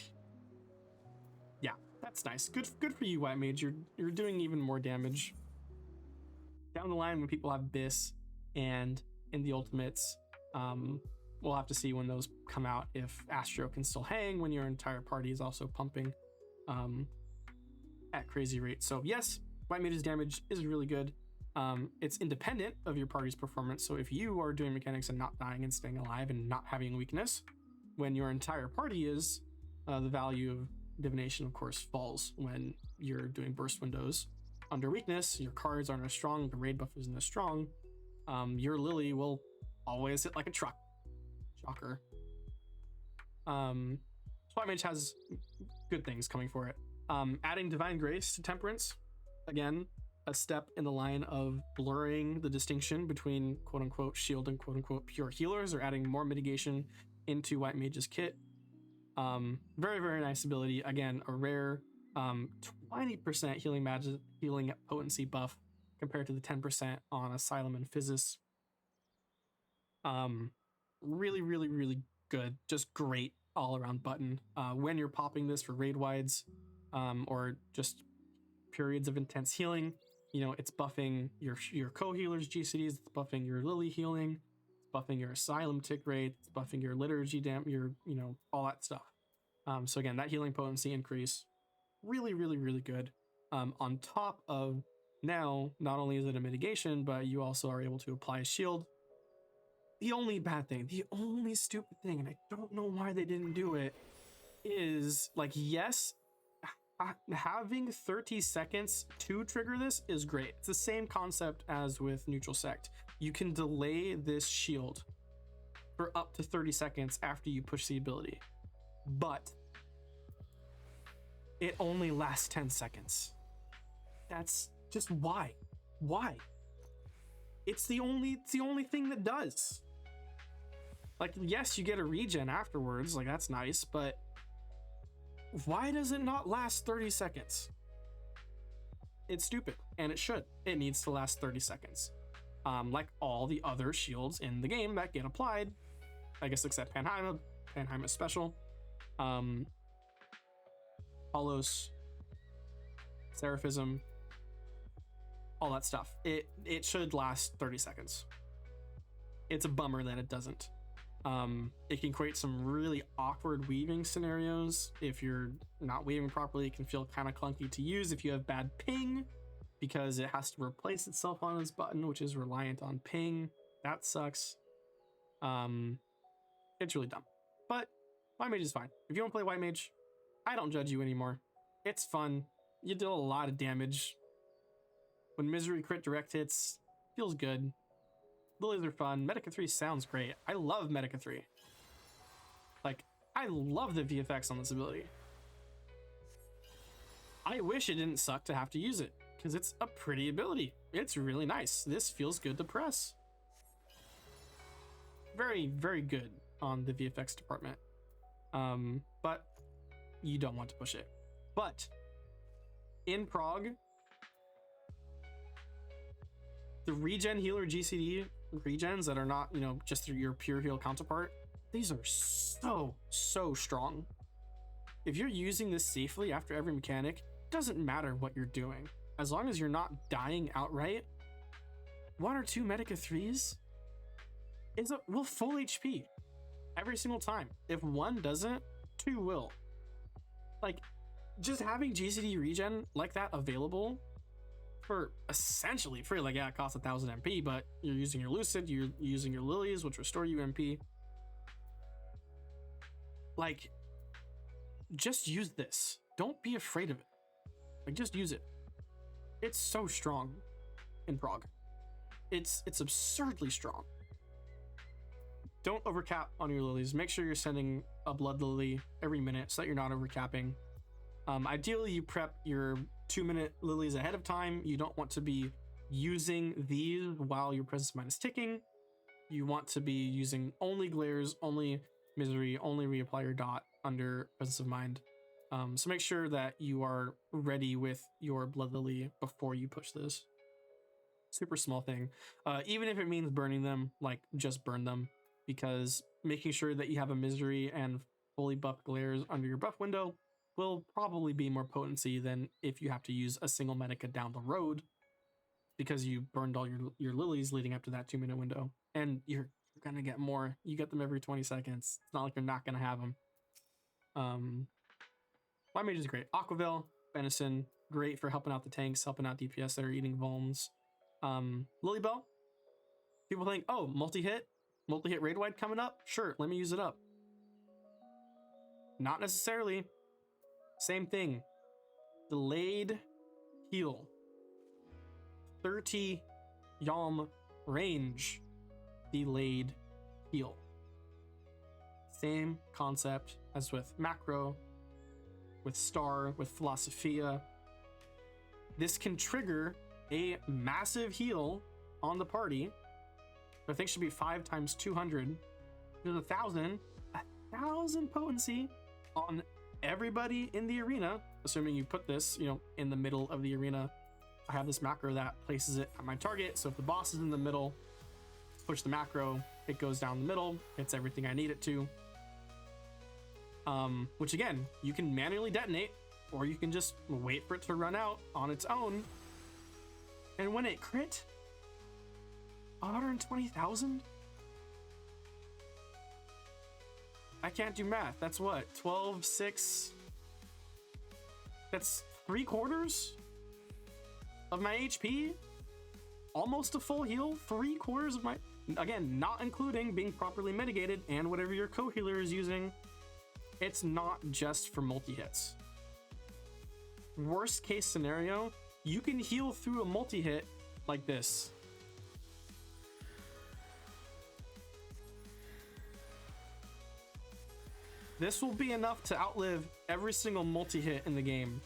Speaker 1: yeah, that's nice. Good for you, White Mage. You're doing even more damage. Down the line, when people have Biss and in the ultimates, we'll have to see when those come out, if Astro can still hang when your entire party is also pumping at crazy rates. So yes, White Mage's damage is really good. It's independent of your party's performance. So if you are doing mechanics and not dying and staying alive and not having weakness, when your entire party is, the value of divination, of course, falls when you're doing burst windows. Under weakness, your cards aren't as strong, the raid buff isn't as strong. Your Lily will always hit like a truck. Shocker. White Mage has good things coming for it. Adding Divine Grace to Temperance, again, a step in the line of blurring the distinction between quote-unquote shield and quote-unquote pure healers, or adding more mitigation into White Mage's kit. Very, very nice ability. Again, a rare 20% healing potency buff compared to the 10% on Asylum and Physis. Really, really, really good. Just great all-around button. When you're popping this for raid wides, or just periods of intense healing, it's buffing your co-healers GCDs, it's buffing your Lily healing, it's buffing your Asylum tick rate, it's buffing your liturgy all that stuff. So again, that healing potency increase, really, really, really good. On top of, now, not only is it a mitigation, but you also are able to apply a shield. The only bad thing, the only stupid thing, and I don't know why they didn't do it, is yes, having 30 seconds to trigger this is great. It's the same concept as with Neutral Sect. You can delay this shield for up to 30 seconds after you push the ability, but it only lasts 10 seconds. That's just why? It's the only thing that does. Yes, you get a regen afterwards, that's nice, but why does it not last 30 seconds? It's stupid, and it should. It needs to last 30 seconds. Like all the other shields in the game that get applied, I guess, except Panheim. Panheim is special. Holos, Seraphism, all that stuff. It should last 30 seconds. It's a bummer that it doesn't. It can create some really awkward weaving scenarios. If you're not weaving properly, it can feel kind of clunky to use if you have bad ping, because it has to replace itself on this button, which is reliant on ping. That sucks. It's really dumb. But White Mage is fine. If you want to play White Mage, I don't judge you anymore. It's fun. You deal a lot of damage. When Misery crit direct hits, feels good. Lilies are fun. Medica 3 sounds great. I love Medica 3. I love the VFX on this ability. I wish it didn't suck to have to use it, because it's a pretty ability. It's really nice. This feels good to press. Very, very good on the VFX department. But you don't want to push it. But in Prague, the regen healer GCD regens that are not, just your pure heal counterpart, these are so strong. If you're using this safely after every mechanic, doesn't matter what you're doing. As long as you're not dying outright, 1 or 2 Medica 3s will full HP every single time. If 1 doesn't, 2 will. Just having GCD regen like that available for essentially free, it costs 1000 MP, but you're using your Lucid, you're using your Lilies, which restore you MP. Just use this. Don't be afraid of it. Just use it. It's so strong in Prague. It's absurdly strong. Don't overcap on your Lilies. Make sure you're sending a Blood Lily every minute so that you're not overcapping. Ideally, you prep your 2-minute Lilies ahead of time. You don't want to be using these while your Presence of Mind is ticking. You want to be using only Glares, only Misery, only reapply your dot under Presence of Mind. So make sure that you are ready with your Blood Lily before you push this. Super small thing. Even if it means burning them, just burn them, because making sure that you have a Misery and fully buffed Glares under your buff window will probably be more potency than if you have to use a single Medica down the road, because you burned all your Lilies leading up to that 2-minute window, and your gonna get more. You get them every 20 seconds. It's not like you're not gonna have them. Fly Mage is great. Aquaville, Venison, great for helping out the tanks, helping out DPS that are eating vulns. Lilybell, people think, oh, multi-hit raid wide coming up? Sure, let me use it up. Not necessarily. Same thing. Delayed heal. 30 Yalm range. Delayed heal. Same concept as with macro, with star, with philosophia. This can trigger a massive heal on the party. I think should be 5 times 200. There's 1,000 potency on everybody in the arena, assuming you put this, in the middle of the arena. I have this macro that places it at my target, so if the boss is in the middle, push the macro, it goes down the middle, hits everything I need it to. Which again, you can manually detonate, or you can just wait for it to run out on its own. And when it crit, 120,000? I can't do math. That's what? 12, 6? That's 3/4 of my HP? Almost a full heal? 3/4 of my... Again, not including being properly mitigated and whatever your co-healer is using. It's not just for multi-hits. Worst case scenario, you can heal through a multi-hit like this. This will be enough to outlive every single multi-hit in the game.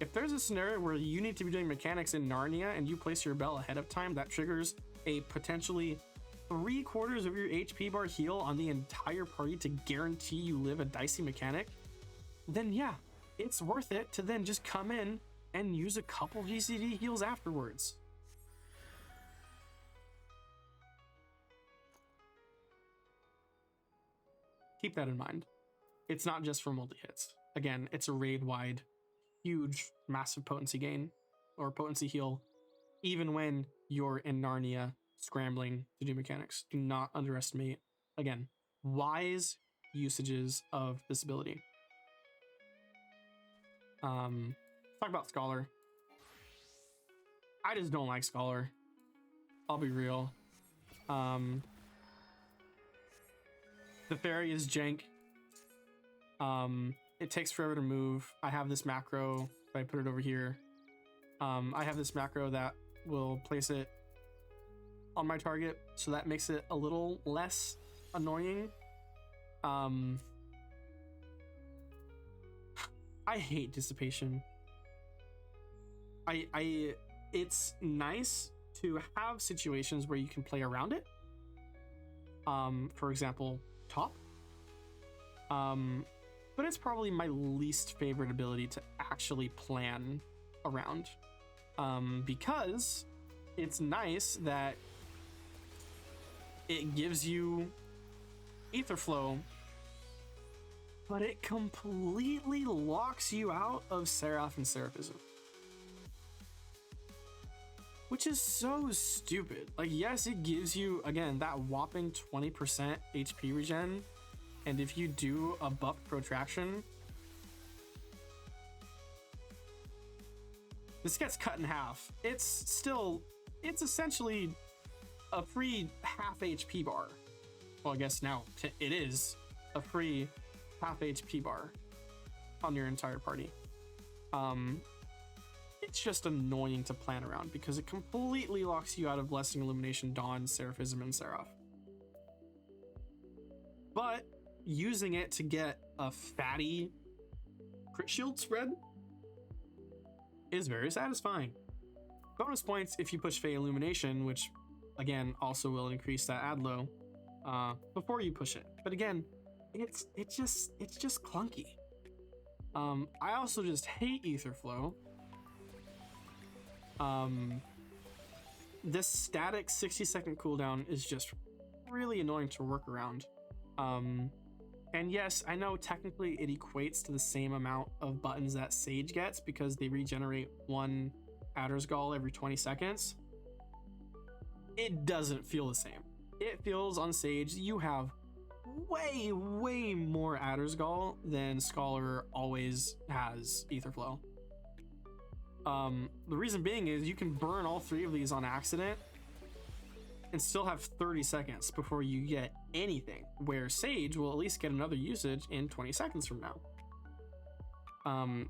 Speaker 1: If there's a scenario where you need to be doing mechanics in Narnia and you place your bell ahead of time, that triggers a potentially 3/4 of your HP bar heal on the entire party to guarantee you live a dicey mechanic, then yeah, it's worth it to then just come in and use a couple GCD heals afterwards. Keep that in mind. It's not just for multi-hits. Again, it's a raid-wide, huge, massive potency gain or potency heal, even when you're in Narnia scrambling to do mechanics. Do not underestimate, again, wise usages of this ability. Talk about Scholar. I just don't like Scholar. I'll be real. The fairy is jank. It takes forever to move. I have this macro, if I put it over here. I have this macro that will place it on my target, so that makes it a little less annoying. I hate dissipation. It's nice to have situations where you can play around it. For example, top. But it's probably my least favorite ability to actually plan around. Because it's nice that it gives you ether flow, but it completely locks you out of Seraph and Seraphism, which is so stupid. Like, yes, it gives you, again, that whopping 20% HP regen, and if you do a buffed protraction, this gets cut in half. It's essentially a free half HP bar. Well, I guess now it is a free half HP bar on your entire party. It's just annoying to plan around because it completely locks you out of Blessing, Illumination, Dawn, Seraphism, and Seraph. But using it to get a fatty crit shield spread is very satisfying. Bonus points if you push Fey Illumination, which again also will increase that ad low before you push it. But again, it's just clunky. I also just hate ether flow. This static 60-second cooldown is just really annoying to work around. And yes, I know technically it equates to the same amount of buttons that Sage gets because they regenerate 1 Adder's Gall every 20 seconds. It doesn't feel the same. it feels on Sage you have way more Addersgall than Scholar always has Etherflow. The reason being is you can burn all 3 of these on accident and still have 30 seconds before you get anything, where Sage will at least get another usage in 20 seconds from now.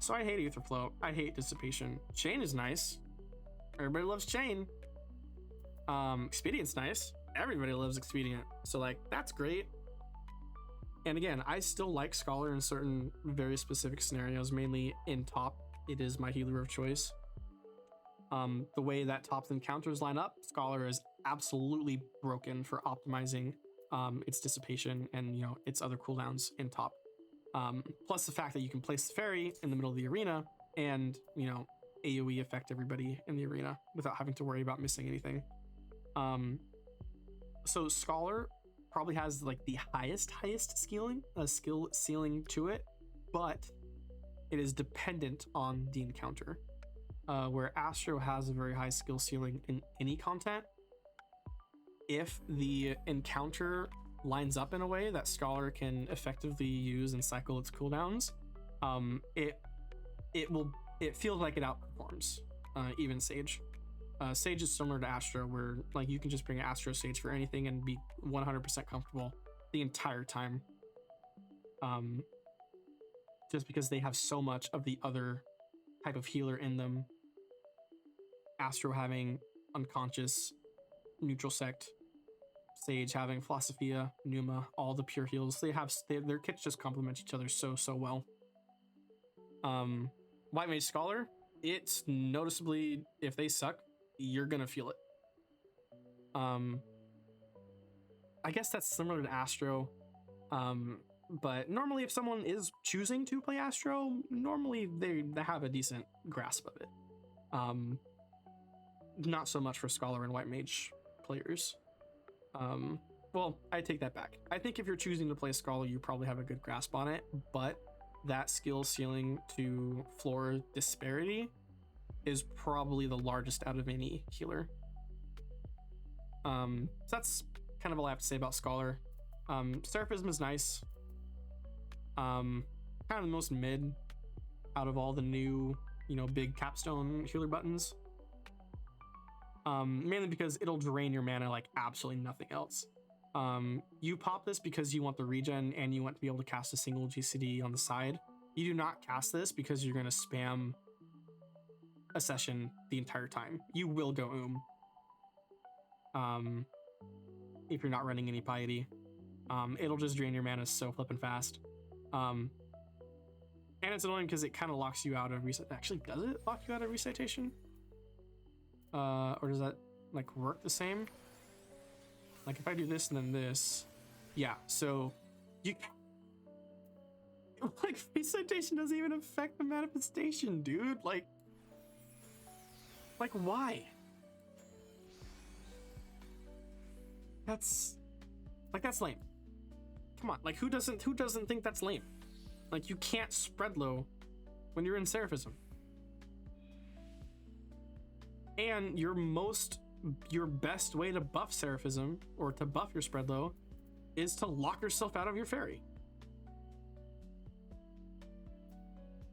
Speaker 1: So I hate Etherflow. I hate Dissipation. Chain is nice. Everybody loves Chain. Expedient's nice. Everybody loves Expedient. So like, that's great. And again, I still like Scholar in certain very specific scenarios, mainly in top. It is my healer of choice. The way that top's encounters line up, Scholar is absolutely broken for optimizing its dissipation and, you know, its other cooldowns in top. Plus the fact that you can place the fairy in the middle of the arena and, you know, AoE affect everybody in the arena without having to worry about missing anything. So Scholar probably has like the highest skill ceiling to it, but it is dependent on the encounter. Where Astro has a very high skill ceiling in any content, if the encounter lines up in a way that Scholar can effectively use and cycle its cooldowns, it feels like it outperforms even Sage. Sage is similar to Astro, where like you can just bring Astro Sage for anything and be 100% comfortable the entire time. Just because they have so much of the other type of healer in them. Astro having Unconscious, Neutral Sect, Sage having Philosophia, Numa, all the pure heals. Their kits just complement each other so well. White Mage Scholar, it's noticeably, if they suck, you're gonna feel it. I guess that's similar to Astro. But normally if someone is choosing to play Astro, normally they have a decent grasp of it. Not so much for Scholar and White Mage players. Well, I take that back. I think if you're choosing to play Scholar, you probably have a good grasp on it, but that skill ceiling to floor disparity is probably the largest out of any healer. So that's kind of all I have to say about Scholar. Seraphism is nice. Kind of the most mid out of all the new, you know, big capstone healer buttons. Mainly because it'll drain your mana like absolutely nothing else. You pop this because you want the regen and you want to be able to cast a single GCD on the side. You do not cast this because you're going to spam a session the entire time. You will go if you're not running any piety. It'll just drain your mana so flippin' fast. And it's annoying because it kind of locks you out of reset. Actually, does it lock you out of recitation? Or does that like work the same? Like if I do this and then this, yeah. So you like recitation doesn't even affect the manifestation, dude. Like why? That's lame. Come on, like who doesn't think that's lame? Like you can't spread low when you're in Seraphism. And your best way to buff Seraphism or to buff your spread low is to lock yourself out of your fairy.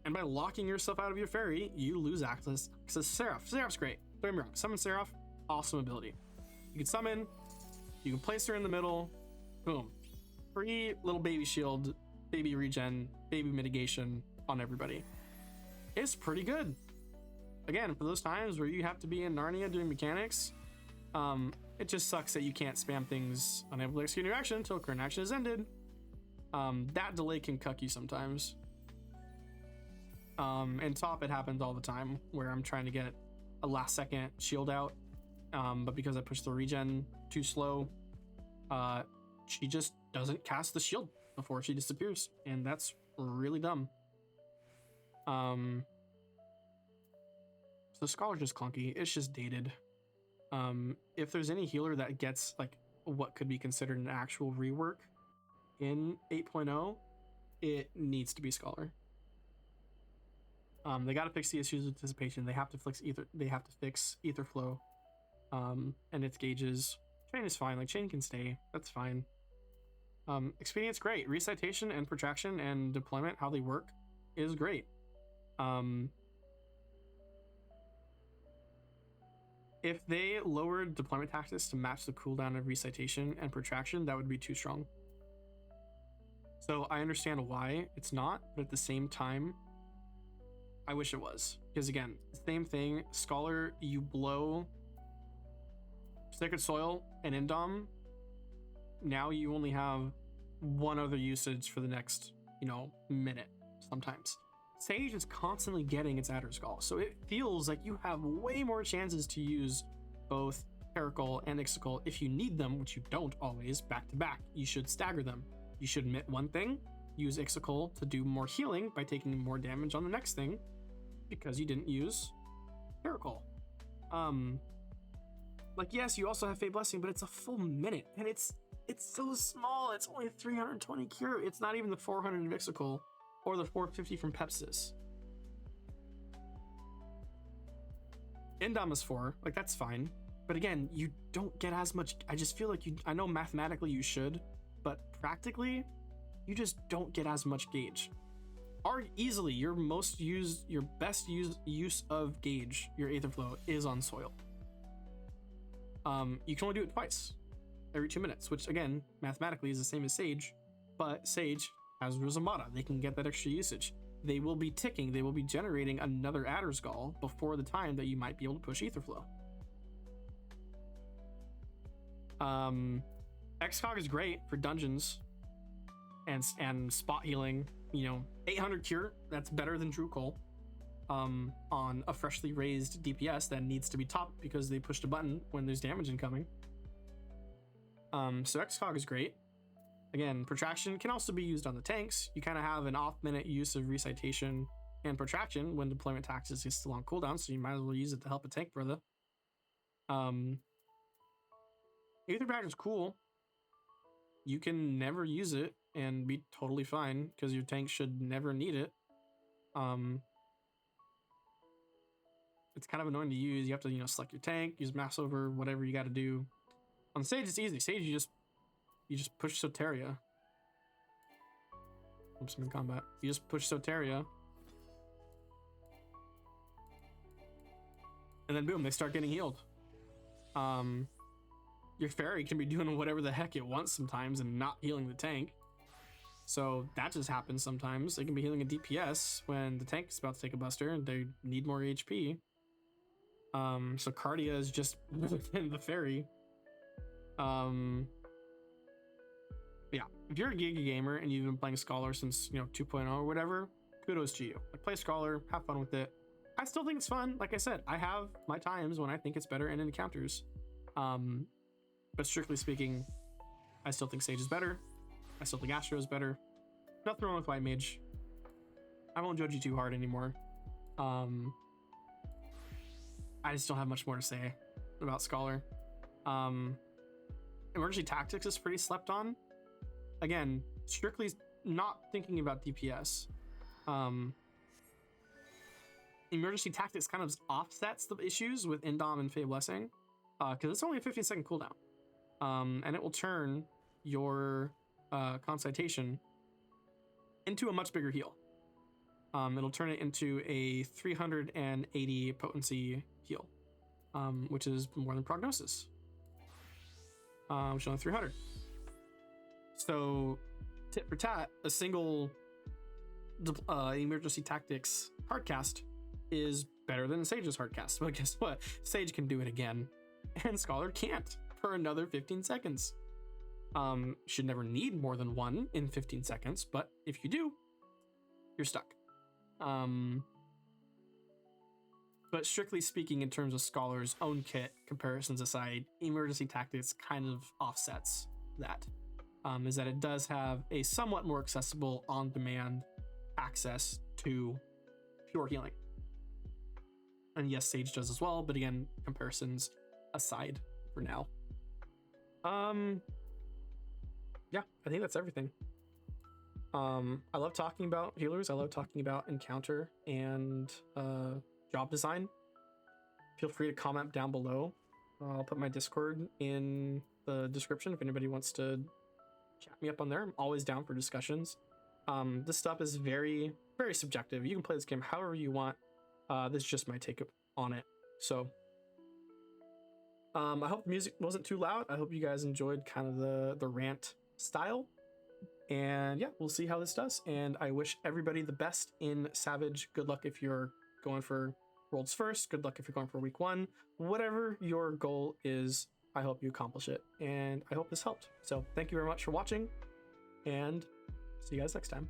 Speaker 1: And by locking yourself out of your fairy, you lose access to Seraph. Seraph's great. Don't get me wrong. Summon Seraph, awesome ability. You can summon, you can place her in the middle, boom. Free little baby shield, baby regen, baby mitigation on everybody. It's pretty good. Again, for those times where you have to be in Narnia doing mechanics, it just sucks that you can't spam things unable to execute your action until current action is ended. That delay can cuck you sometimes. And top, it happens all the time where I'm trying to get a last second shield out, but because I pushed the regen too slow, she just doesn't cast the shield before she disappears, and that's really dumb. So Scholar's just clunky. It's just dated. If there's any healer that gets like what could be considered an actual rework in 8.0, it needs to be Scholar. They got to fix the issues with dissipation. They have to fix ether flow, and its gauges. Chain is fine. Like, chain can stay. That's fine. Expedient's great. Recitation and protraction and deployment, how they work, is great. If they lowered deployment tactics to match the cooldown of recitation and protraction, that would be too strong. So I understand why it's not, but at the same time, I wish it was. Because again, same thing, Scholar, you blow Sacred Soil and Indom, now you only have one other usage for the next, minute sometimes. Sage is constantly getting its Adder Skull, so it feels like you have way more chances to use both Pericol and Ixocle if you need them, which you don't always, back to back. You should stagger them. You should omit one thing, use Ixocle to do more healing by taking more damage on the next thing, because you didn't use Pericol. Like, yes, you also have Fate Blessing, but it's a full minute, and it's so small. It's only 320 cure. It's not even the 400 of Ixocle or the 450 from Pepsis. Indom is 4, like, that's fine. But again, you don't get as much. I just feel like I know mathematically you should, but practically, you just don't get as much gauge. Easily, your best use of gauge, your Aether Flow, is on soil. You can only do it twice, every 2 minutes, which again, mathematically is the same as Sage, but Sage has Rosamata. They can get that extra usage. They will be ticking, they will be generating another Adder's Gall before the time that you might be able to push Aether Flow. XCOG is great for dungeons and spot healing. 800 cure, that's better than Drukhul on a freshly raised DPS that needs to be topped because they pushed a button when there's damage incoming. So XCOG is great. Again, protraction can also be used on the tanks. You kind of have an off-minute use of recitation and protraction when deployment taxes is still on cooldown, so you might as well use it to help a tank, brother. Aether Bag is cool. You can never use it and be totally fine because your tank should never need it. It's kind of annoying to use. You have to, select your tank, use mass over, whatever you got to do. On Sage, it's easy. Sage, you just push Soteria. Oops, I'm in combat. You just push Soteria. And then boom, they start getting healed. Your fairy can be doing whatever the heck it wants sometimes and not healing the tank. So that just happens sometimes. It can be healing a DPS when the tank is about to take a buster and they need more HP. So Cardia is just within the fairy. Yeah, if you're a Giga gamer and you've been playing Scholar since 2.0 or whatever, kudos to you. Like, play Scholar, have fun with it. I still think it's fun. Like I said, I have my times when I think it's better in encounters. But strictly speaking, I still think Sage is better. I still think Astro is better. Nothing wrong with White Mage. I won't judge you too hard anymore. I just don't have much more to say about Scholar. Emergency Tactics is pretty slept on. Again, strictly not thinking about DPS. Emergency Tactics kind of offsets the issues with Indom and Fey Blessing, because it's only a 15-second cooldown. And it will turn your Concitation into a much bigger heal. It'll turn it into a 380 potency heal, which is more than Prognosis, which is only 300. So, tit for tat, a single Emergency Tactics hardcast is better than Sage's hardcast. But guess what? Sage can do it again, and Scholar can't for another 15 seconds. Should never need more than one in 15 seconds, but if you do, you're stuck. But strictly speaking, in terms of Scholar's own kit, comparisons aside, Emergency Tactics kind of offsets that. Is that it does have a somewhat more accessible on-demand access to pure healing. And yes, Sage does as well, but again, comparisons aside for now. Yeah, I think that's everything. I love talking about healers. I love talking about encounter and job design. Feel free to comment down below. I'll put my Discord in the description if anybody wants to chat me up on there. I'm always down for discussions. This stuff is very, very subjective. You can play this game however you want. This is just my take on it. So I hope the music wasn't too loud. I hope you guys enjoyed kind of the rant style. And yeah, we'll see how this does. And I wish everybody the best in Savage. Good luck if you're going for Worlds First. Good luck if you're going for week 1. Whatever your goal is, I hope you accomplish it. And I hope this helped. So thank you very much for watching, and see you guys next time.